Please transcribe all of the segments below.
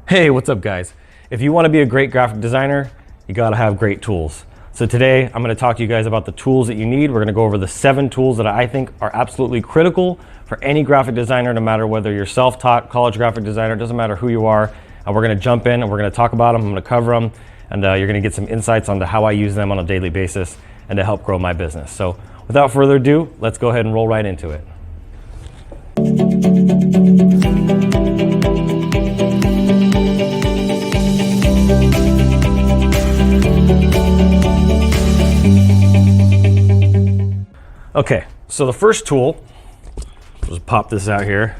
Hey, what's up guys? If you want to be a great graphic designer, you got to have great tools. So today I'm going to talk to you guys about the tools that you need. We're going to go over the 7 tools that I think are absolutely critical for any graphic designer, no matter whether you're self-taught, college graphic designer, it doesn't matter who you are. And we're going to jump in and we're going to talk about them. I'm going to cover them and you're going to get some insights onto how I use them on a daily basis and to help grow my business. So without further ado, let's go ahead and roll right into it. Okay, so the first tool, just pop this out here,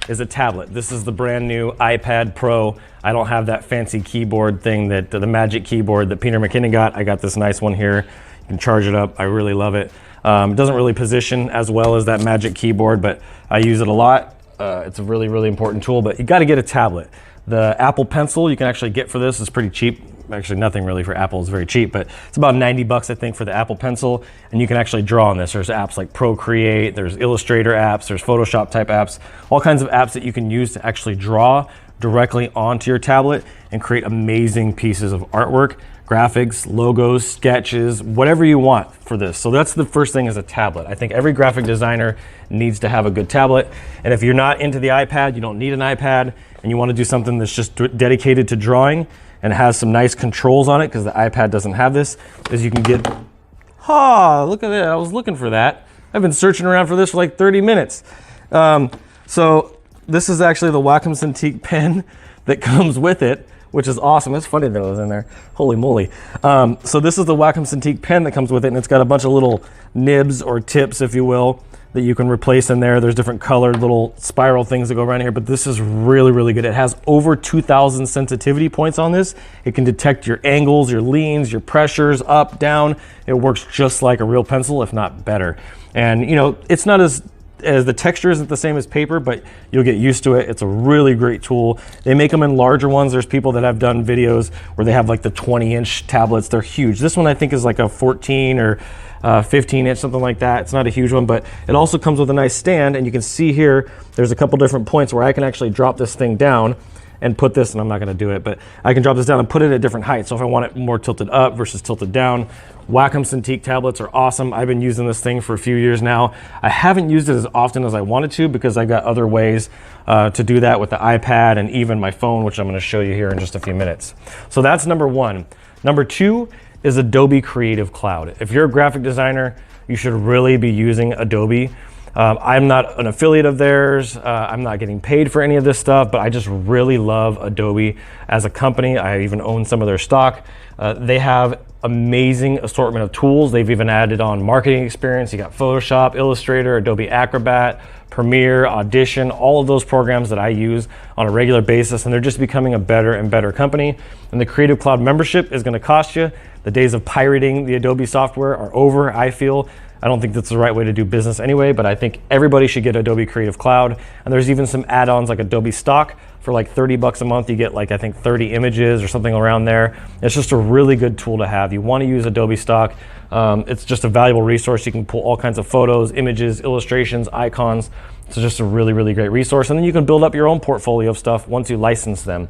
is a tablet. This is the brand new iPad Pro. I don't have that fancy keyboard thing that the Magic Keyboard that Peter McKinnon got. I got this nice one here. You can charge it up. I really love it. It doesn't really position as well as that Magic Keyboard, but I use it a lot. It's a really, really important tool, but you got to get a tablet. The Apple Pencil you can actually get for this is pretty cheap. Actually, nothing really for Apple is very cheap, but it's about 90 bucks, I think, for the Apple Pencil, and you can actually draw on this. There's apps like Procreate, there's Illustrator apps, there's Photoshop type apps, all kinds of apps that you can use to actually draw directly onto your tablet and create amazing pieces of artwork, graphics, logos, sketches, whatever you want for this. So that's the first thing, is a tablet. I think every graphic designer needs to have a good tablet, and if you're not into the iPad, you don't need an iPad, and you want to do something that's just dedicated to drawing, and it has some nice controls on it, because the iPad doesn't have this, is you can get, look at that, I was looking for that. I've been searching around for this for like 30 minutes. So this is actually the Wacom Cintiq pen that comes with it, which is awesome. It's funny that it was in there, holy moly. So this is the Wacom Cintiq pen that comes with it, and it's got a bunch of little nibs or tips, if you will, that you can replace in there. There's different colored little spiral things that go around here, but this is really, really good. It has over 2,000 sensitivity points on this. It can detect your angles, your leans, your pressures, up, down. It works just like a real pencil, if not better. And you know, it's not as the texture isn't the same as paper, but you'll get used to it. It's a really great tool. They make them in larger ones. There's people that have done videos where they have like the 20-inch tablets. They're huge. This one I think is like a 14 or 15-inch, something like that. It's not a huge one, but it also comes with a nice stand, and you can see here there's a couple different points where I can actually drop this thing down and put this, and I'm not going to do it, but I can drop this down and put it at different heights. So if I want it more tilted up versus tilted down, Wacom Cintiq tablets are awesome. I've been using this thing for a few years now. I haven't used it as often as I wanted to, because I've got other ways to do that with the iPad and even my phone, which I'm going to show you here in just a few minutes. So that's number 1. Number 2 is Adobe Creative Cloud. If you're a graphic designer, you should really be using Adobe. I'm not an affiliate of theirs. I'm not getting paid for any of this stuff, but I just really love Adobe as a company. I even own some of their stock. They have amazing assortment of tools. They've even added on marketing experience. You got Photoshop, Illustrator, Adobe Acrobat, Premiere, Audition, all of those programs that I use on a regular basis, and they're just becoming a better and better company. And the Creative Cloud membership is going to cost you. The days of pirating the Adobe software are over, I feel. I don't think that's the right way to do business anyway, but I think everybody should get Adobe Creative Cloud. And there's even some add-ons like Adobe Stock. For like 30 bucks a month, you get like, I think 30 images or something around there. It's just a really good tool to have. You want to use Adobe Stock. It's just a valuable resource. You can pull all kinds of photos, images, illustrations, icons. It's just a really, really great resource. And then you can build up your own portfolio of stuff once you license them.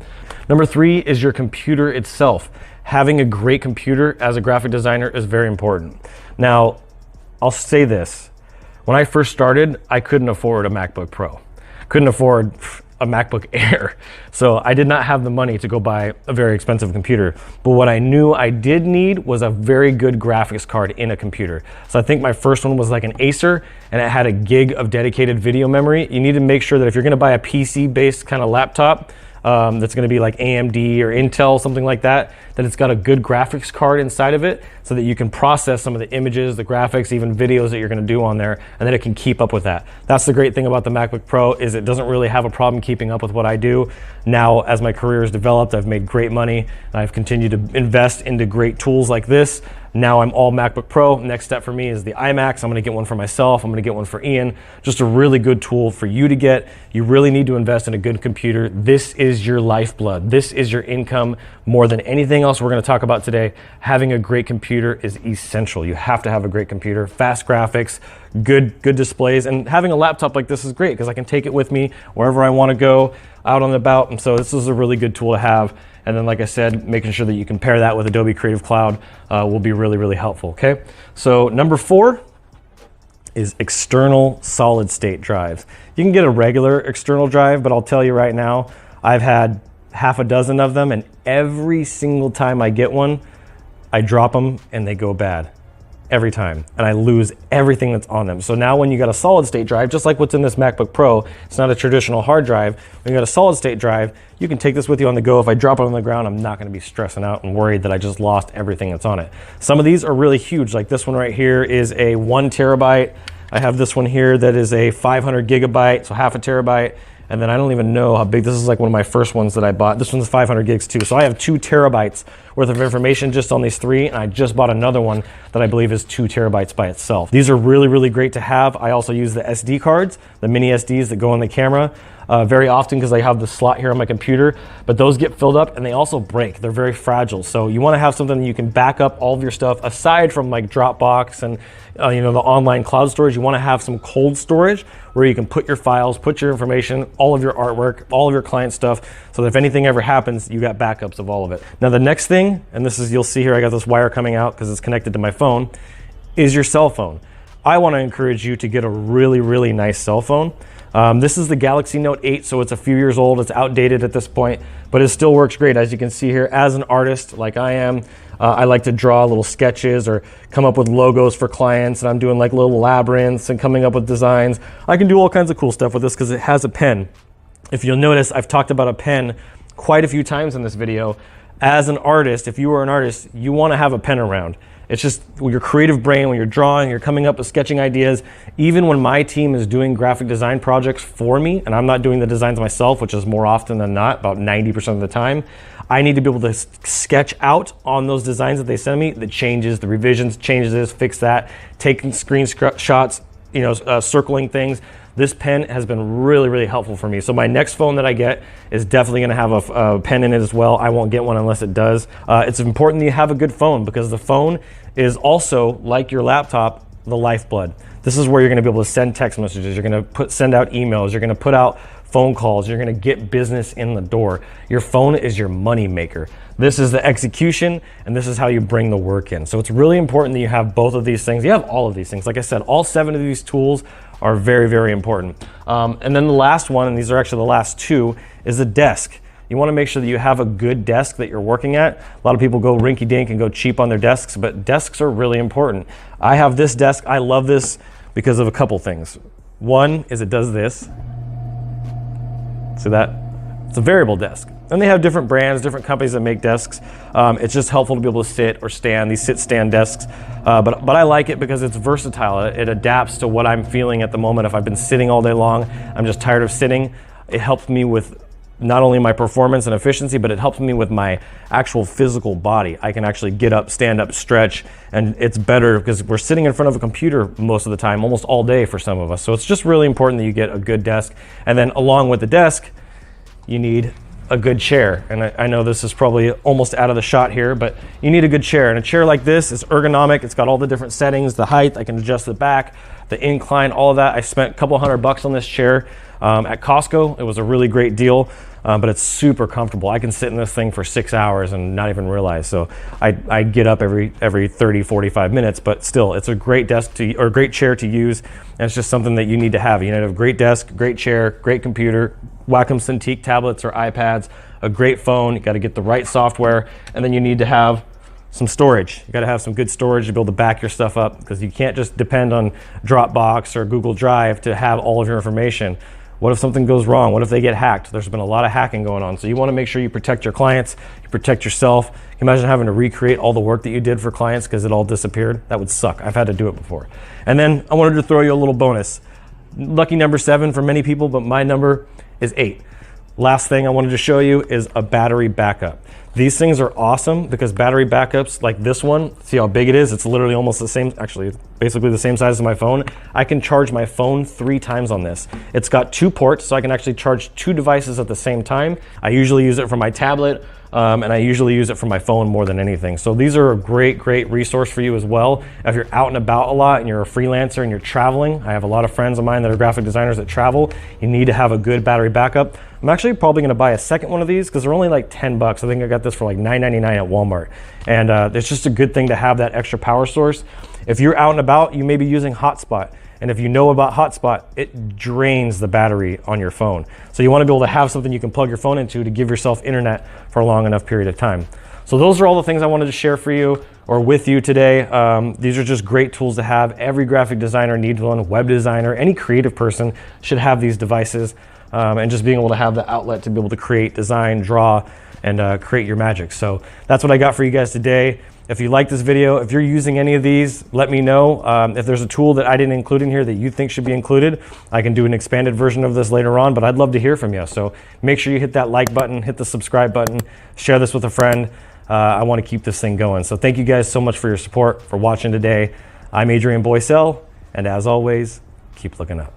Number 3 is your computer itself. Having a great computer as a graphic designer is very important. Now, I'll say this. When I first started, I couldn't afford a MacBook Pro. Couldn't afford a MacBook Air. So I did not have the money to go buy a very expensive computer. But what I knew I did need was a very good graphics card in a computer. So I think my first one was like an Acer, and it had a gig of dedicated video memory. You need to make sure that if you're gonna buy a PC-based kind of laptop, that's going to be like AMD or Intel, something like that, that it's got a good graphics card inside of it so that you can process some of the images, the graphics, even videos that you're going to do on there, and that it can keep up with that. That's the great thing about the MacBook Pro, is it doesn't really have a problem keeping up with what I do. Now, as my career has developed, I've made great money, and I've continued to invest into great tools like this. Now I'm all MacBook Pro. Next step for me is the iMacs. I'm gonna get one for myself. I'm gonna get one for Ian. Just a really good tool for you to get. You really need to invest in a good computer. This is your lifeblood. This is your income. More than anything else we're gonna talk about today, having a great computer is essential. You have to have a great computer, fast graphics, good displays. And having a laptop like this is great because I can take it with me wherever I want to go, out and about. And so this is a really good tool to have. And then, like I said, making sure that you can pair that with Adobe Creative Cloud will be really, really helpful, okay? So number 4 is external solid state drives. You can get a regular external drive, but I'll tell you right now, I've had half a dozen of them, and every single time I get one, I drop them and they go bad. Every time, and I lose everything that's on them. So now when you got a solid state drive, just like what's in this MacBook Pro, it's not a traditional hard drive. When you got a solid state drive, you can take this with you on the go. If I drop it on the ground, I'm not gonna be stressing out and worried that I just lost everything that's on it. Some of these are really huge, like this one right here is a 1 terabyte. I have this one here that is a 500 gigabyte, so half a terabyte. And then I don't even know how big, this is like one of my first ones that I bought. This one's 500 gigs too. So I have 2 terabytes worth of information just on these 3, and I just bought another one that I believe is 2 terabytes by itself. These are really, really great to have. I also use the SD cards, the mini SDs that go in the camera very often because I have the slot here on my computer, but those get filled up and they also break. They're very fragile. So you wanna have something that you can back up all of your stuff aside from like Dropbox and you know, the online cloud storage. You wanna have some cold storage where you can put your files, put your information, all of your artwork, all of your client stuff, so that if anything ever happens, you got backups of all of it. Now the next thing, and this is, you'll see here, I got this wire coming out because it's connected to my phone, is your cell phone. I wanna encourage you to get a really, really nice cell phone. This is the Galaxy Note 8, so it's a few years old, it's outdated at this point, but it still works great. As you can see here, as an artist like I am, I like to draw little sketches or come up with logos for clients, and I'm doing like little labyrinths and coming up with designs. I can do all kinds of cool stuff with this because it has a pen. If you'll notice, I've talked about a pen quite a few times in this video. As an artist, if you are an artist, you want to have a pen around. It's just your creative brain, when you're drawing, you're coming up with sketching ideas. Even when my team is doing graphic design projects for me, and I'm not doing the designs myself, which is more often than not, about 90% of the time, I need to be able to sketch out on those designs that they send me, the changes, the revisions, changes this, fix that, taking screenshots, you know, circling things. This pen has been really, really helpful for me. So my next phone that I get is definitely gonna have a pen in it as well. I won't get one unless it does. It's important that you have a good phone because the phone is also, like your laptop, the lifeblood. This is where you're gonna be able to send text messages, you're gonna send out emails, you're gonna put out phone calls, you're gonna get business in the door. Your phone is your money maker. This is the execution, and this is how you bring the work in. So it's really important that you have both of these things. You have all of these things. Like I said, all 7 of these tools are very, very important. And then the last one, and these are actually the last 2, is the desk. You wanna make sure that you have a good desk that you're working at. A lot of people go rinky-dink and go cheap on their desks, but desks are really important. I have this desk, I love this because of a couple things. One is it does this. See that? It's a variable desk. And they have different brands, different companies that make desks. It's just helpful to be able to sit or stand, these sit-stand desks. But I like it because it's versatile. It adapts to what I'm feeling at the moment. If I've been sitting all day long, I'm just tired of sitting. It helps me with not only my performance and efficiency, but it helps me with my actual physical body. I can actually get up, stand up, stretch, and it's better because we're sitting in front of a computer most of the time, almost all day for some of us. So it's just really important that you get a good desk. And then along with the desk, you need a good chair. And I know this is probably almost out of the shot here, but you need a good chair. And a chair like this is ergonomic. It's got all the different settings, the height, I can adjust the back, the incline, all of that. I spent a couple $100 on this chair at Costco. It was a really great deal, but it's super comfortable. I can sit in this thing for 6 hours and not even realize. So I get up every 30, 45 minutes, but still, it's a great desk or great chair to use. And it's just something that you need to have. You need to have a great desk, great chair, great computer, Wacom Cintiq tablets or iPads, a great phone. You got to get the right software, and then you need to have some storage. You got to have some good storage to be able to back your stuff up because you can't just depend on Dropbox or Google Drive to have all of your information. What if something goes wrong? What if they get hacked? There's been a lot of hacking going on. So you want to make sure you protect your clients, you protect yourself. Can you imagine having to recreate all the work that you did for clients because it all disappeared? That would suck. I've had to do it before. And then I wanted to throw you a little bonus. Lucky number 7 for many people, but my number is 8. Last thing I wanted to show you is a battery backup. These things are awesome because battery backups like this one, see how big it is? It's literally almost the same, actually it's basically the same size as my phone. I can charge my phone 3 times on this. It's got 2 ports, so I can actually charge 2 devices at the same time. I usually use it for my tablet and I usually use it for my phone more than anything. So these are a great resource for you as well. If you're out and about a lot and you're a freelancer and you're traveling, I have a lot of friends of mine that are graphic designers that travel. You need to have a good battery backup. I'm actually probably gonna buy a second one of these because they're only like 10 bucks. I think I got this for like $9.99 at Walmart. And it's just a good thing to have that extra power source. If you're out and about, you may be using hotspot. And if you know about hotspot, it drains the battery on your phone. So you want to be able to have something you can plug your phone into to give yourself internet for a long enough period of time. So those are all the things I wanted to share for you or with you today. These are just great tools to have. Every graphic designer needs one, web designer, any creative person should have these devices. And just being able to have the outlet to be able to create, design, draw, and create your magic. So that's what I got for you guys today. If you like this video, if you're using any of these, let me know. If there's a tool that I didn't include in here that you think should be included, I can do an expanded version of this later on, but I'd love to hear from you. So make sure you hit that like button, hit the subscribe button, share this with a friend. I want to keep this thing going. So thank you guys so much for your support, for watching today. I'm Adrian Boycell, and as always, keep looking up.